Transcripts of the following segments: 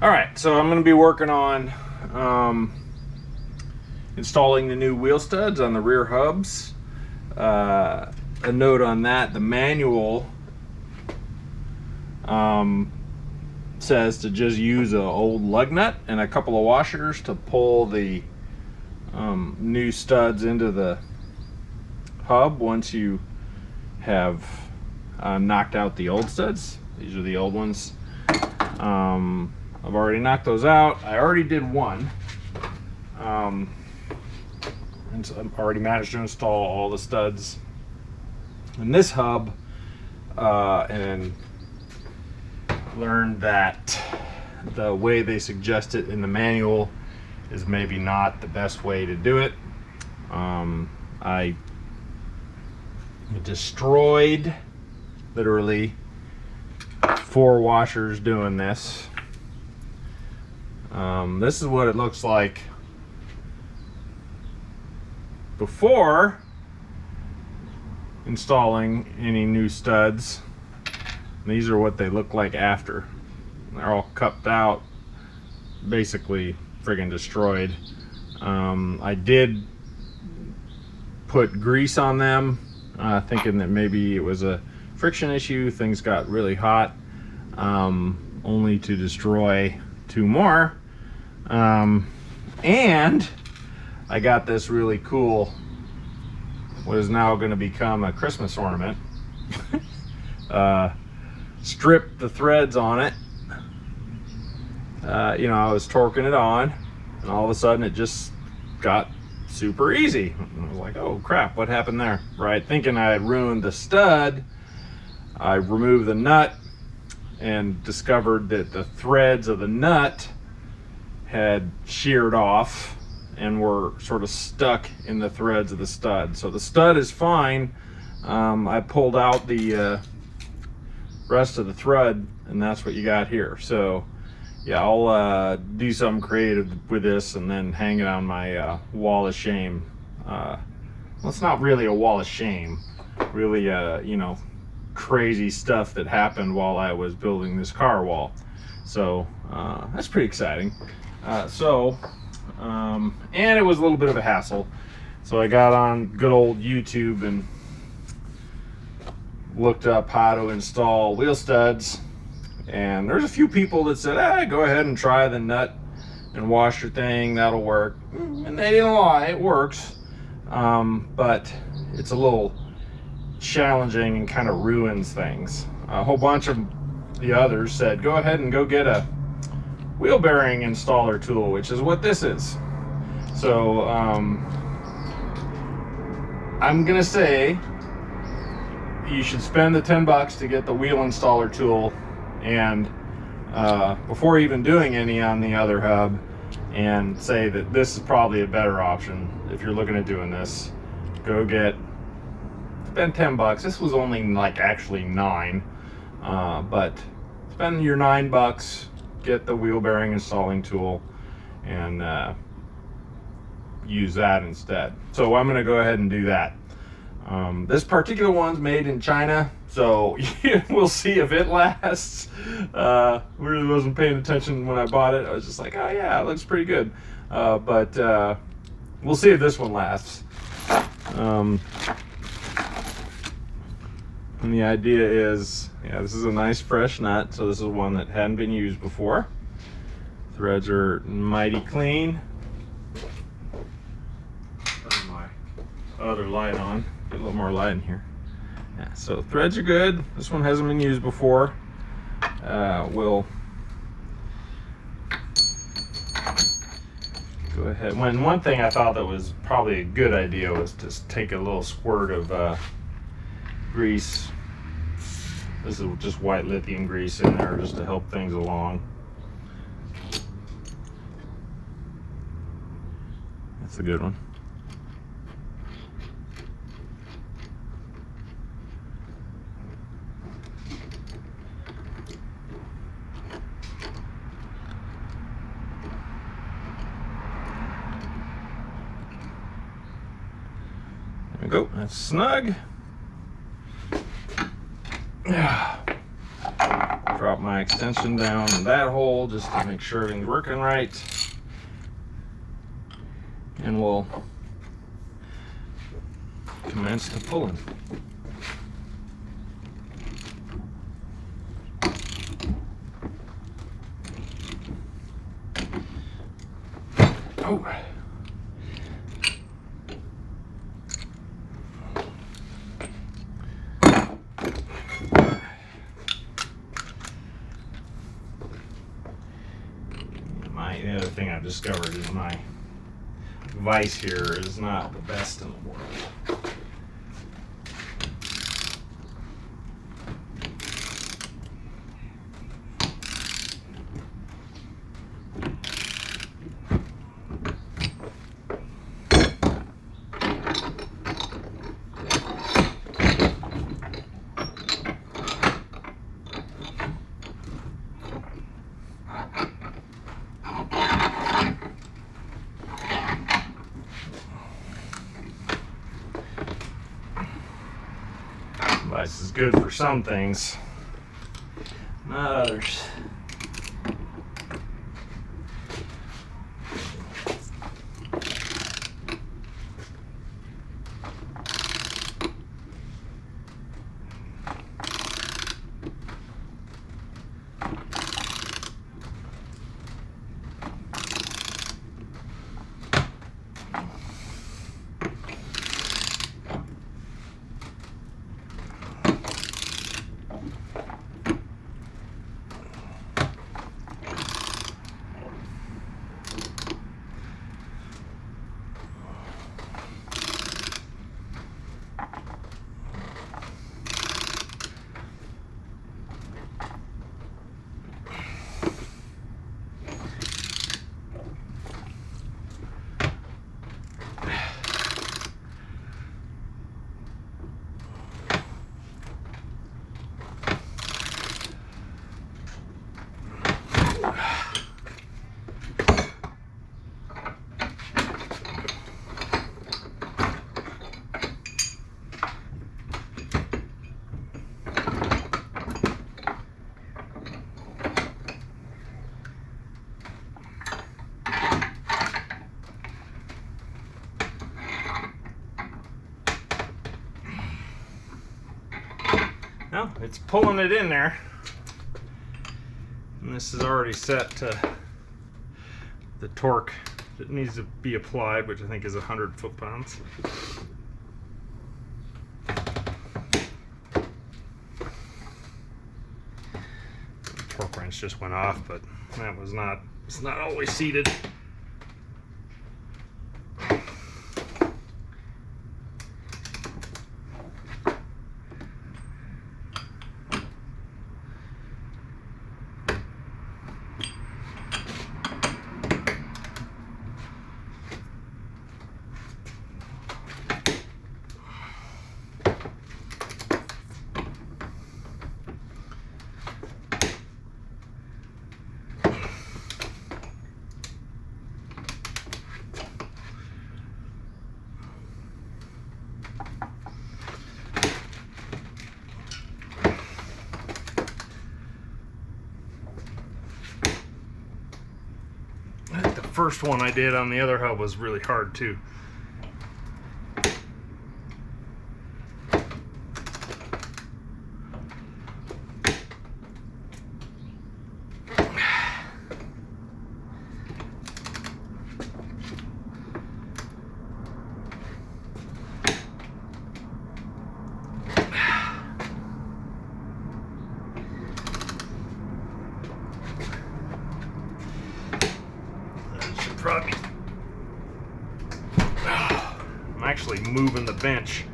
All right, so I'm going to be working on installing the new wheel studs on the rear hubs. A note on that, the manual says to just use an old lug nut and a couple of washers to pull the new studs into the hub once you have knocked out the old studs. These are the old ones. I've already knocked those out. I already did one. And so I've already managed to install all the studs in this hub, and learned that the way they suggest it in the manual is maybe not the best way to do it. I destroyed literally 4 washers doing this. This is what it looks like before installing any new studs. These are what they look like after. They're all cupped out, basically friggin' destroyed. I did put grease on them, thinking that maybe it was a friction issue. Things got really hot, only to destroy 2 more. And I got this really cool, what is now going to become a Christmas ornament. Stripped the threads on it. You know, I was torquing it on, and all of a sudden it just got super easy. I was like, oh crap, what happened there? Right, thinking I had ruined the stud, I removed the nut and discovered that the threads of the nut had sheared off and were sort of stuck in the threads of the stud. So the stud is fine. I pulled out the rest of the thread, and that's what you got here. So yeah, I'll do something creative with this and then hang it on my wall of shame. Well, it's not really a wall of shame, really, you know, crazy stuff that happened while I was building this car wall. So that's pretty exciting. And it was a little bit of a hassle. So I got on good old YouTube and looked up how to install wheel studs. And there's a few people that said, go ahead and try the nut and washer thing, that'll work. And they didn't lie, it works. But it's a little challenging and kind of ruins things. A whole bunch of the others said, go ahead and go get a wheel bearing installer tool, which is what this is. So I'm gonna say you should spend the 10 bucks to get the wheel installer tool, and before even doing any on the other hub, and say that this is probably a better option if you're looking at doing this. Go spend 10 bucks. This was only like actually 9, but spend your 9 bucks, get the wheel bearing installing tool, and use that instead. So I'm gonna go ahead and do that. This particular one's made in China, so we'll see if it lasts. Really wasn't paying attention when I bought it. I was just like, oh yeah, it looks pretty good. But we'll see if this one lasts. And the idea is, yeah, this is a nice fresh nut, so this is one that hadn't been used before. Threads are mighty clean. Turn my other light on, get a little more light in here. Yeah, so threads are good. This one hasn't been used before. We'll go ahead. One thing I thought that was probably a good idea was to take a little squirt of grease. This is just white lithium grease in there just to help things along. That's a good one. There we go, that's snug. Drop my extension down in that hole just to make sure everything's working right. And we'll commence to pulling. Oh. The other thing I've discovered is my vise here is not the best in the world. Vise is good for some things, not others. Well, it's pulling it in there, and this is already set to the torque that needs to be applied, which I think is 100 foot-pounds. The torque wrench just went off, but that was not, it's not always seated. The first one I did on the other hub was really hard too. Probably. I'm actually moving the bench.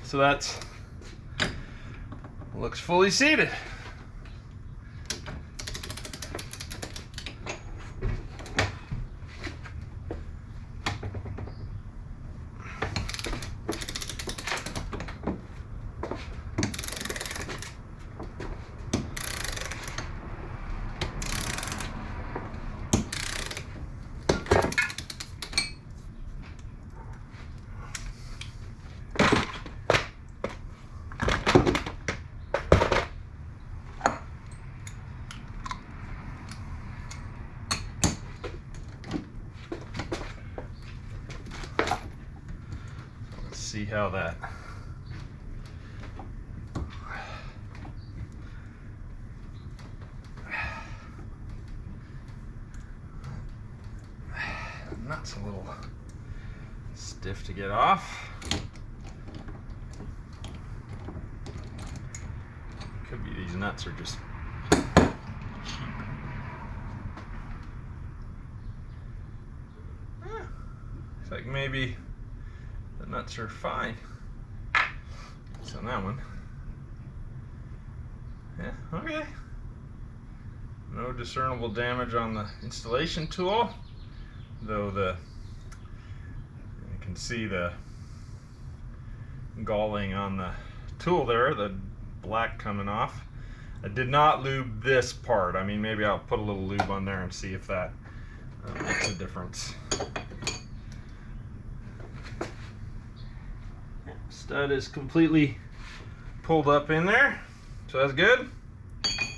So that's looks fully seated. See how that nut's a little stiff to get off. Could be these nuts are just cheap. Looks like maybe the nuts are fine. So on that one. Yeah, okay. No discernible damage on the installation tool, though you can see the galling on the tool there, the black coming off. I did not lube this part. I mean, maybe I'll put a little lube on there and see if that makes a difference. Stud is completely pulled up in there, so that's good.